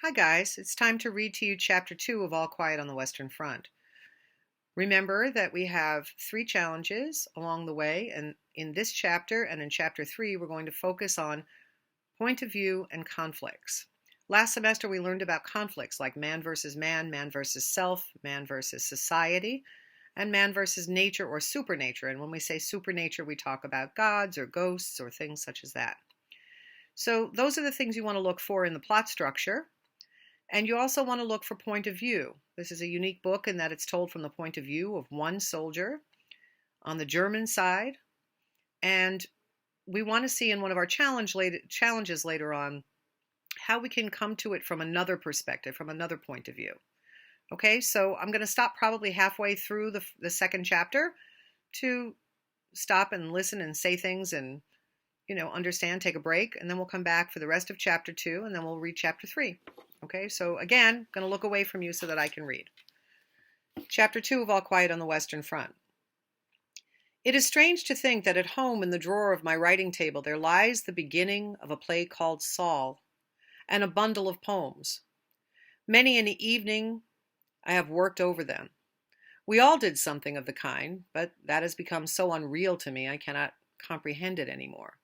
Hi guys, it's time to read to you Chapter 2 of All Quiet on the Western Front. Remember that we have 3 challenges along the way, and in this chapter and in Chapter 3 we're going to focus on point of view and conflicts. Last semester we learned about conflicts like man versus self, man versus society, and man versus nature or supernature. And when we say supernature, we talk about gods or ghosts or things such as that. So those are the things you want to look for in the plot structure. And you also want to look for point of view. This is a unique book in that it's told from the point of view of one soldier on the German side. And we want to see in one of our challenges later on how we can come to it from another perspective, from another point of view. Okay, so I'm going to stop probably halfway through the second chapter to stop and listen and say things and, understand, take a break, and then we'll come back for the rest of Chapter 2, and then we'll read Chapter 3. Okay, so again, I'm going to look away from you so that I can read. Chapter 2 of All Quiet on the Western Front. It is strange to think that at home in the drawer of my writing table there lies the beginning of a play called Saul, and a bundle of poems. Many an evening I have worked over them. We all did something of the kind, but that has become so unreal to me I cannot comprehend it anymore.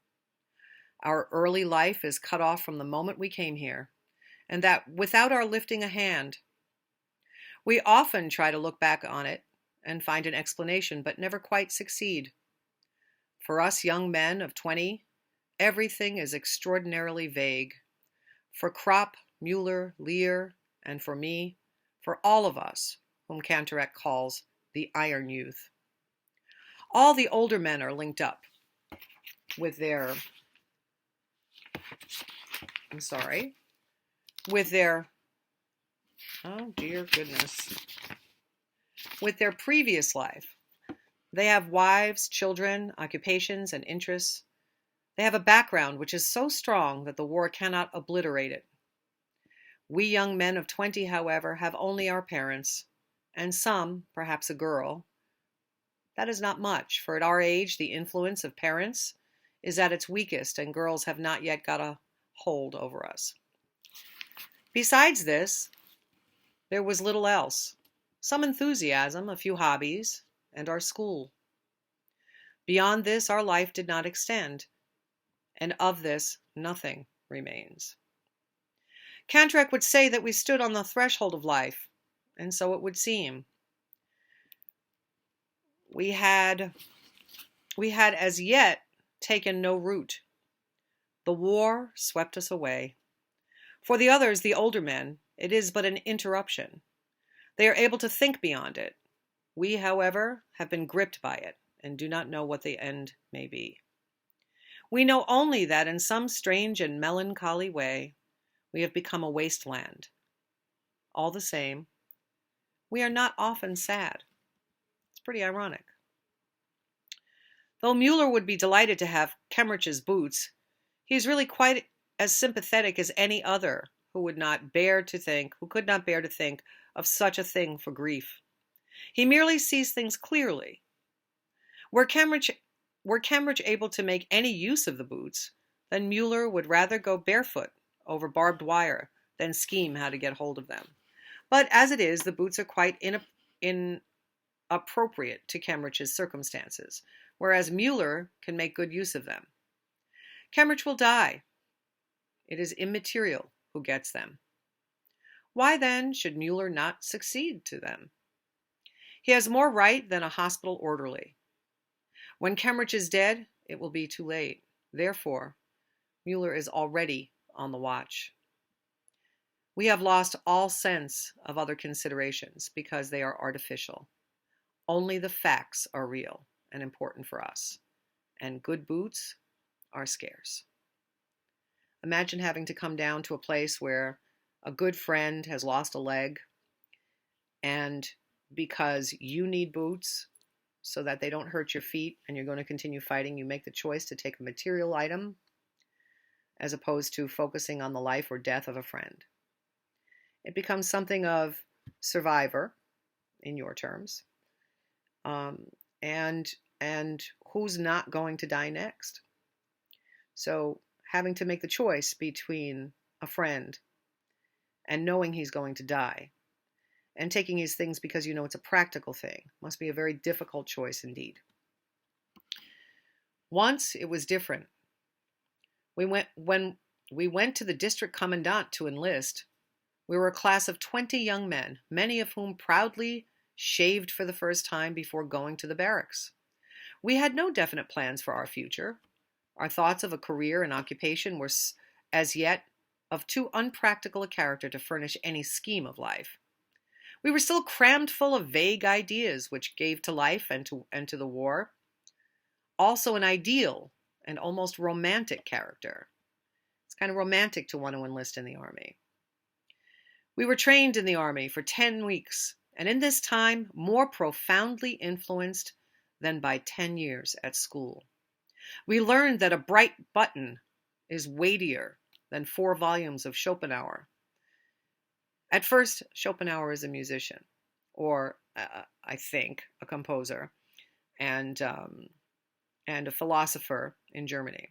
Our early life is cut off from the moment we came here, and that without our lifting a hand. We often try to look back on it and find an explanation, but never quite succeed. For us young men of 20, everything is extraordinarily vague. For Kropp, Mueller, Lear, and for me, for all of us, whom Cantorek calls the Iron Youth. All the older men are linked up with their, oh dear goodness, with their previous life. They have wives, children, occupations, and interests. They have a background which is so strong that the war cannot obliterate it. We young men of 20, however, have only our parents, and some, perhaps a girl. That is not much, for at our age the influence of parents is at its weakest, and girls have not yet got a hold over us. Besides this, there was little else. Some enthusiasm, a few hobbies, and our school. Beyond this, our life did not extend, and of this, nothing remains. Cantorek would say that we stood on the threshold of life, and so it would seem. We had as yet taken no root. The war swept us away. For the others, the older men, it is but an interruption. They are able to think beyond it. We, however, have been gripped by it and do not know what the end may be. We know only that in some strange and melancholy way, we have become a wasteland. All the same, we are not often sad. It's pretty ironic. Though Mueller would be delighted to have Kemmerich's boots, he is really quite as sympathetic as any other who could not bear to think of such a thing for grief. He merely sees things clearly. Were Kemmerich able to make any use of the boots, then Mueller would rather go barefoot over barbed wire than scheme how to get hold of them. But as it is, the boots are quite inappropriate to Kemmerich's circumstances, whereas Mueller can make good use of them. Kemmerich will die. It is immaterial who gets them. Why then should Mueller not succeed to them? He has more right than a hospital orderly. When Kemmerich is dead, it will be too late. Therefore, Mueller is already on the watch. We have lost all sense of other considerations because they are artificial. Only the facts are real and important for us, and good boots are scarce. Imagine having to come down to a place where a good friend has lost a leg, and because you need boots so that they don't hurt your feet and you're going to continue fighting, you make the choice to take a material item as opposed to focusing on the life or death of a friend. It becomes something of Survivor, in your terms, and who's not going to die next. So having to make the choice between a friend and knowing he's going to die, and taking his things because you know it's a practical thing. Must be a very difficult choice indeed. Once it was different. When we went to the district commandant to enlist, we were a class of 20 young men, many of whom proudly shaved for the first time before going to the barracks. We had no definite plans for our future. Our thoughts of a career and occupation were as yet of too unpractical a character to furnish any scheme of life. We were still crammed full of vague ideas which gave to life and to the war also an ideal and almost romantic character. It's kind of romantic to want to enlist in the Army. We were trained in the Army for 10 weeks, and in this time more profoundly influenced than by 10 years at school. We learned that a bright button is weightier than 4 volumes of Schopenhauer. At first, Schopenhauer is a musician, or I think a composer, and a philosopher in Germany.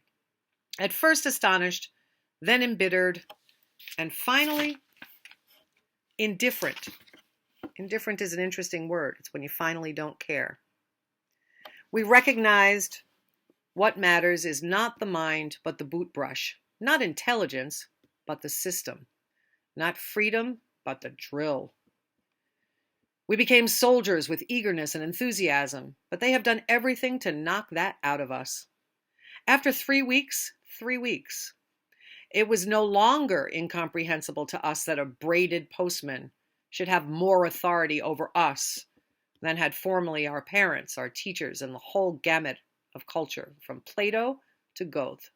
At first astonished, then embittered, and finally indifferent. Indifferent is an interesting word. It's when you finally don't care. We recognized what matters is not the mind, but the boot brush. Not intelligence, but the system. Not freedom, but the drill. We became soldiers with eagerness and enthusiasm, but they have done everything to knock that out of us. After 3 weeks, it was no longer incomprehensible to us that a braided postman should have more authority over us than had formerly our parents, our teachers, and the whole gamut of culture, from Plato to Goethe.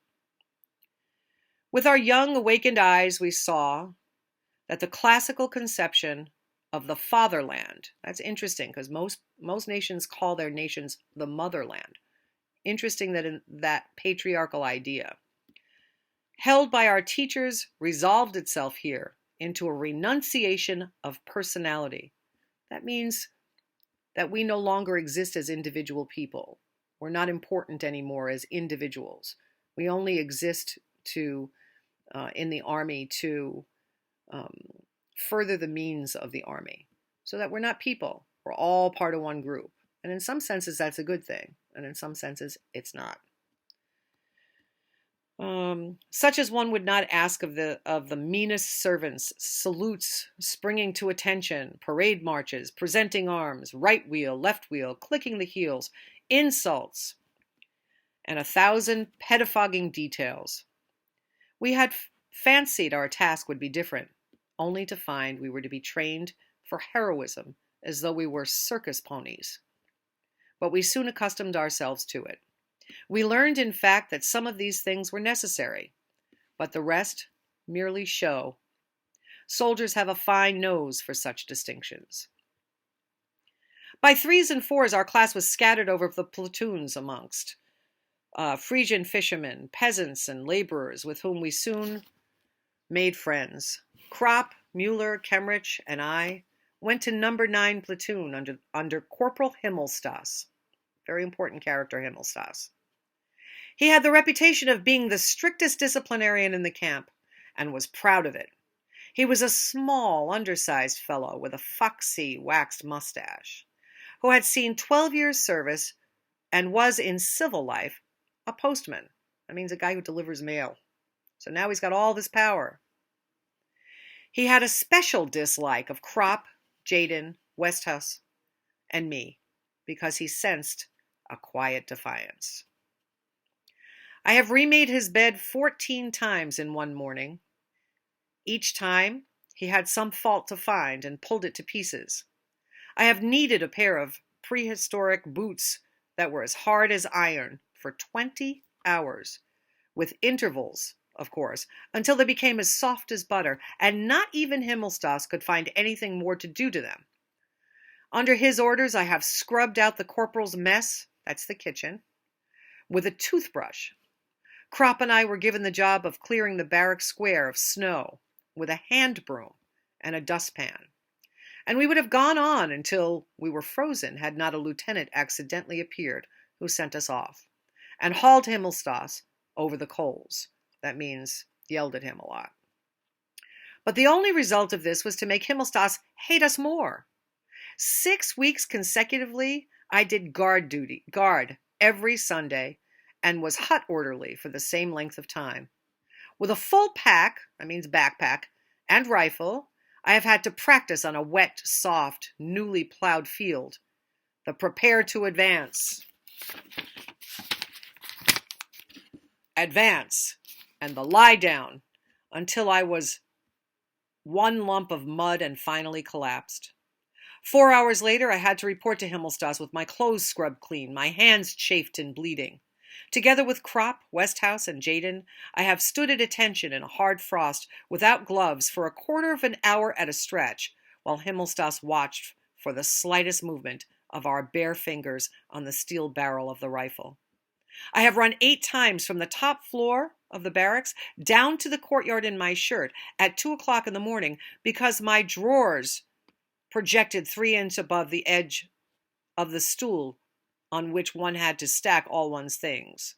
With our young, awakened eyes, we saw that the classical conception of the fatherland, that's interesting because most nations call their nations the motherland. Interesting that in that patriarchal idea, held by our teachers, resolved itself here into a renunciation of personality. That means that we no longer exist as individual people. We're not important anymore as individuals. We only exist in the Army to further the means of the Army, so that we're not people. We're all part of one group. And in some senses, that's a good thing. And in some senses, it's not. Such as one would not ask of the meanest servants, salutes, springing to attention, parade marches, presenting arms, right wheel, left wheel, clicking the heels, insults, and 1,000 pettifogging details. We had fancied our task would be different, only to find we were to be trained for heroism as though we were circus ponies. But we soon accustomed ourselves to it. We learned, in fact, that some of these things were necessary, but the rest merely show. Soldiers have a fine nose for such distinctions. By 3s and 4s, our class was scattered over the platoons amongst Frisian fishermen, peasants, and laborers with whom we soon made friends. Kropp, Müller, Kemmerich, and I went to number 9 platoon under Corporal Himmelstas. Very important character, Himmelstas. He had the reputation of being the strictest disciplinarian in the camp, and was proud of it. He was a small, undersized fellow with a foxy, waxed mustache, who had seen 12 years' service and was, in civil life, a postman. That means a guy who delivers mail. So now he's got all this power. He had a special dislike of Kropp, Jaden, Westhus, and me, because he sensed a quiet defiance. I have remade his bed 14 times in one morning. Each time, he had some fault to find and pulled it to pieces. I have kneaded a pair of prehistoric boots that were as hard as iron for 20 hours, with intervals, of course, until they became as soft as butter, and not even Himmelstas could find anything more to do to them. Under his orders, I have scrubbed out the corporal's mess, that's the kitchen, with a toothbrush. Kropp and I were given the job of clearing the barrack square of snow with a hand broom and a dustpan. And we would have gone on until we were frozen had not a lieutenant accidentally appeared who sent us off and hauled Himmelstas over the coals. That means yelled at him a lot. But the only result of this was to make Himmelstas hate us more. 6 weeks consecutively, I did guard every Sunday, and was hut orderly for the same length of time. With a full pack, that means backpack, and rifle, I have had to practice on a wet, soft, newly plowed field. The prepare to advance, and the lie down, until I was one lump of mud and finally collapsed. 4 hours later, I had to report to Himmelstas with my clothes scrubbed clean, my hands chafed and bleeding. Together with Kropp, Westhouse, and Jaden, I have stood at attention in a hard frost without gloves for a quarter of an hour at a stretch, while Himmelstas watched for the slightest movement of our bare fingers on the steel barrel of the rifle. I have run 8 times from the top floor of the barracks down to the courtyard in my shirt at 2 o'clock in the morning because my drawers projected 3 inches above the edge of the stool on which one had to stack all one's things.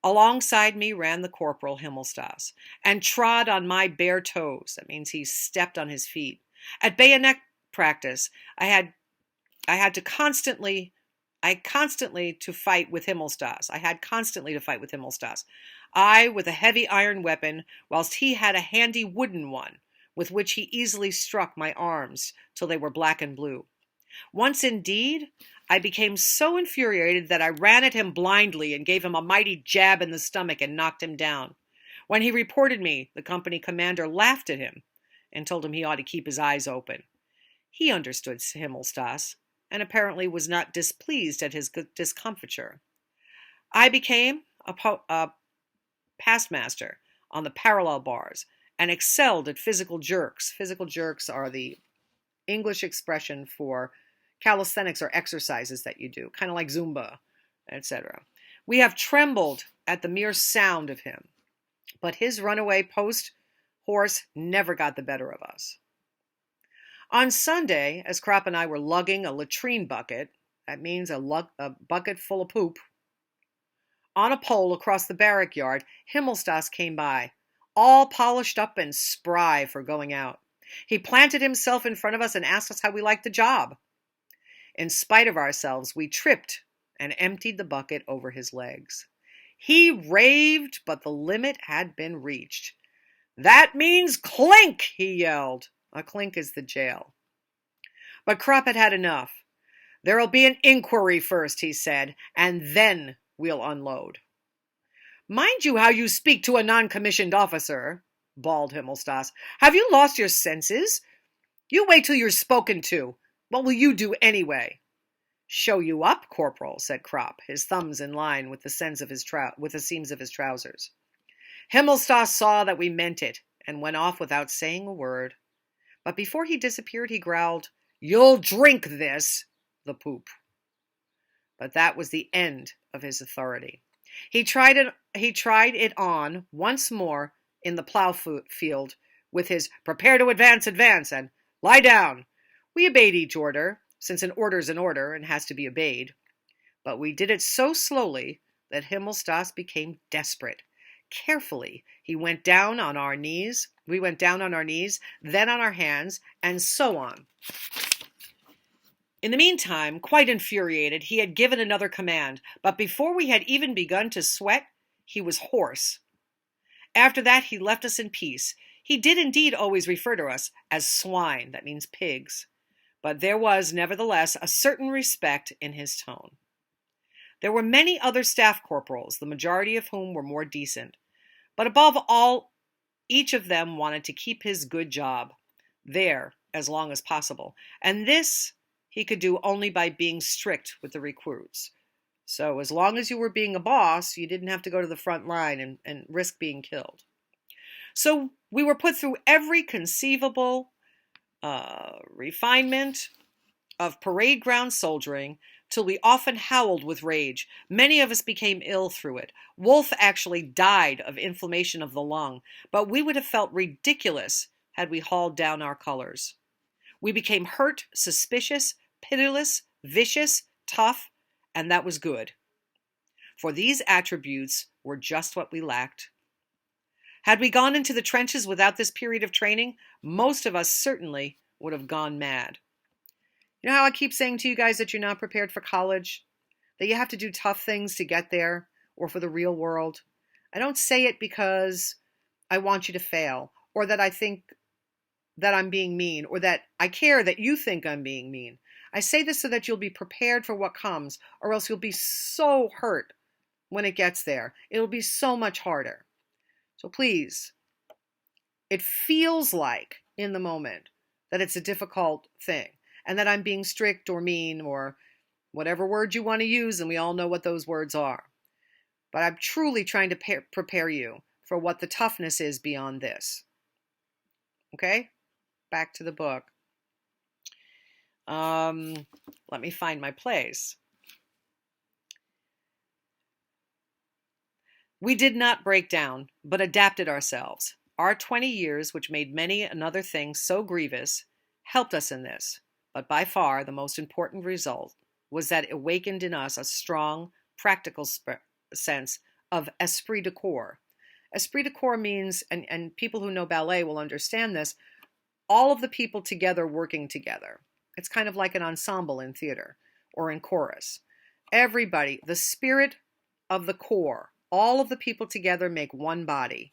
Alongside me ran the Corporal Himmelstas and trod on my bare toes. That means he stepped on his feet. At bayonet practice, I constantly to fight with Himmelstas. I with a heavy iron weapon, whilst he had a handy wooden one, with which he easily struck my arms till they were black and blue. Once, indeed, I became so infuriated that I ran at him blindly and gave him a mighty jab in the stomach and knocked him down. When he reported me, the company commander laughed at him and told him he ought to keep his eyes open. He understood Himmelstas and apparently was not displeased at his discomfiture. I became a pastmaster on the parallel bars and excelled at physical jerks. Physical jerks are the English expression for calisthenics or exercises that you do, kind of like Zumba, etc. We have trembled at the mere sound of him, but his runaway post horse never got the better of us. On Sunday, as Kropp and I were lugging a latrine bucket, that means a bucket full of poop, on a pole across the barrack yard, Himmelstas came by, all polished up and spry for going out. He planted himself in front of us and asked us how we liked the job. In spite of ourselves, we tripped and emptied the bucket over his legs. He raved, but the limit had been reached. "That means clink," he yelled. A clink is the jail. But Kropp had had enough. "There'll be an inquiry first," he said, "and then we'll unload." "Mind you how you speak to a non-commissioned officer," bawled Himmelstas. "Have you lost your senses? You wait till you're spoken to. What will you do anyway?" "Show you up, Corporal," said Kropp, his thumbs in line with the seams of his trousers. Himmelstas saw that we meant it and went off without saying a word. But before he disappeared, he growled, "You'll drink this," the poop. But that was the end of his authority. He tried it on once more in the plow field with his "prepare to advance," and "lie down." We obeyed each order, since an order's an order and has to be obeyed. But we did it so slowly that Himmelstas became desperate. Carefully, we went down on our knees, then on our hands, and so on. In the meantime, quite infuriated, he had given another command, but before we had even begun to sweat, he was hoarse. After that, he left us in peace. He did indeed always refer to us as swine, that means pigs, but there was, nevertheless, a certain respect in his tone. There were many other staff corporals, the majority of whom were more decent, but above all, each of them wanted to keep his good job there as long as possible, and this he could do only by being strict with the recruits. So as long as you were being a boss, you didn't have to go to the front line and risk being killed. So we were put through every conceivable refinement of parade ground soldiering till we often howled with rage. Many of us became ill through it. Wolf actually died of inflammation of the lung, but we would have felt ridiculous had we hauled down our colors. We became hurt, suspicious, pitiless, vicious, tough, and that was good. For these attributes were just what we lacked. Had we gone into the trenches without this period of training, most of us certainly would have gone mad. You know how I keep saying to you guys that you're not prepared for college? That you have to do tough things to get there or for the real world? I don't say it because I want you to fail or that I think that I'm being mean or that I care that you think I'm being mean. I say this so that you'll be prepared for what comes, or else you'll be so hurt when it gets there. It'll be so much harder. So please, it feels like in the moment that it's a difficult thing and that I'm being strict or mean or whatever word you want to use, and we all know what those words are. But I'm truly trying to prepare you for what the toughness is beyond this. Okay? Back to the book. Let me find my place. We did not break down, but adapted ourselves. Our 20 years, which made many another thing so grievous, helped us in this. But by far the most important result was that it awakened in us a strong, practical sense of esprit de corps. Esprit de corps means, and people who know ballet will understand this, all of the people together working together. It's kind of like an ensemble in theater or in chorus. Everybody, the spirit of the corps, all of the people together make one body.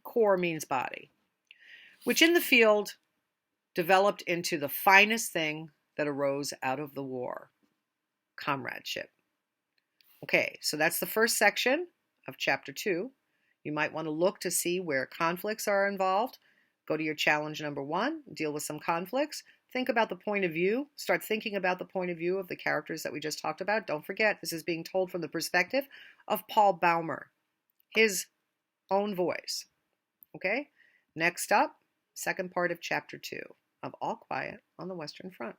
Corps means body, which in the field developed into the finest thing that arose out of the war, comradeship. Okay, so that's the first section of chapter 2. You might want to look to see where conflicts are involved. Go to your challenge number 1, deal with some conflicts. Think about the point of view. Start thinking about the point of view of the characters that we just talked about. Don't forget, this is being told from the perspective of Paul Baumer, his own voice. Okay? Next up, second part of chapter 2 of All Quiet on the Western Front.